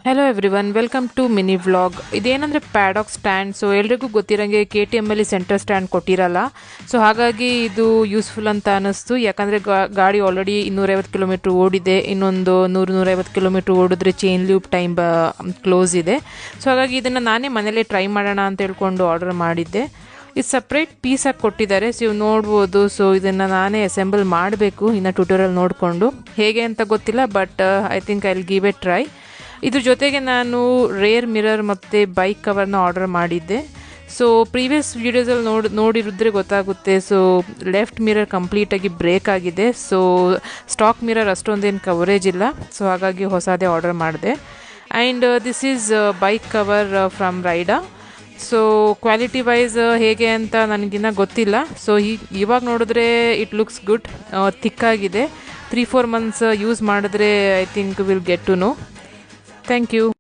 Hello everyone, welcome to mini vlog. ಇದೇನಂದರೆ paddock stand. So ಎಲ್ರಿಗೂ ಗೊತ್ತಿರೋಂಗೆ KTM ಸೆಂಟರ್ ಸ್ಟ್ಯಾಂಡ್ ಕೊಟ್ಟಿರಲ್ಲ. ಸೊ ಹಾಗಾಗಿ ಇದು ಯೂಸ್ಫುಲ್ ಅಂತ ಅನ್ನಿಸ್ತು. ಯಾಕಂದರೆ ಗಾಡಿ ಆಲ್ರೆಡಿ 250 ಕಿಲೋಮೀಟ್ರ್ ಓಡಿದೆ. ಇನ್ನೊಂದು 100-150 ಕಿಲೋಮೀಟ್ರ್ ಓಡಿದ್ರೆ ಚೈನ್ ಲೂಪ್ ಟೈಮ್ ಕ್ಲೋಸ್ ಇದೆ. ಸೊ ಹಾಗಾಗಿ ಇದನ್ನು ನಾನೇ ಮನೇಲೇ ಟ್ರೈ ಮಾಡೋಣ ಅಂತ ಹೇಳ್ಕೊಂಡು ಆರ್ಡರ್ ಮಾಡಿದ್ದೆ. ಇದು ಸಪ್ರೇಟ್ ಪೀಸಾಗಿ ಕೊಟ್ಟಿದ್ದಾರೆ. ಸೊ ನೀವು ನೋಡ್ಬೋದು. ಸೊ ಇದನ್ನು ನಾನೇ ಅಸೆಂಬಲ್ ಮಾಡಬೇಕು, ಇನ್ನು ಟ್ಯೂಟೋರಿಯಲ್ ನೋಡಿಕೊಂಡು. ಹೇಗೆ ಅಂತ ಗೊತ್ತಿಲ್ಲ, but I think I will give a try. ಇದ್ರ ಜೊತೆಗೆ ನಾನು ರೇರ್ ಮಿರರ್ ಮತ್ತು ಬೈಕ್ ಕವರ್ನ ಆರ್ಡರ್ ಮಾಡಿದ್ದೆ. ಸೊ ಪ್ರೀವಿಯಸ್ ವೀಡಿಯೋಸಲ್ಲಿ ನೋಡಿರಿದ್ರೆ ಗೊತ್ತಾಗುತ್ತೆ. ಸೊ ಲೆಫ್ಟ್ ಮಿರರ್ ಕಂಪ್ಲೀಟಾಗಿ ಬ್ರೇಕ್ ಆಗಿದೆ. ಸೊ ಸ್ಟಾಕ್ ಮಿರರ್ ಅಷ್ಟೊಂದೇನು ಕವರೇಜ್ ಇಲ್ಲ. ಸೊ ಹಾಗಾಗಿ ಹೊಸದೇ ಆರ್ಡರ್ ಮಾಡಿದೆ. And this is bike cover from Raida. So quality wise ಹೇಗೆ ಅಂತ ನನಗಿನ್ನ ಗೊತ್ತಿಲ್ಲ. ಸೊ ಇವಾಗ ನೋಡಿದ್ರೆ ಇಟ್ ಲುಕ್ಸ್ ಗುಡ್. ಥಿಕ್ಕಾಗಿದೆ. 3-4 ಮಂತ್ಸ್ ಯೂಸ್ ಮಾಡಿದ್ರೆ I think will get to know. Thank you.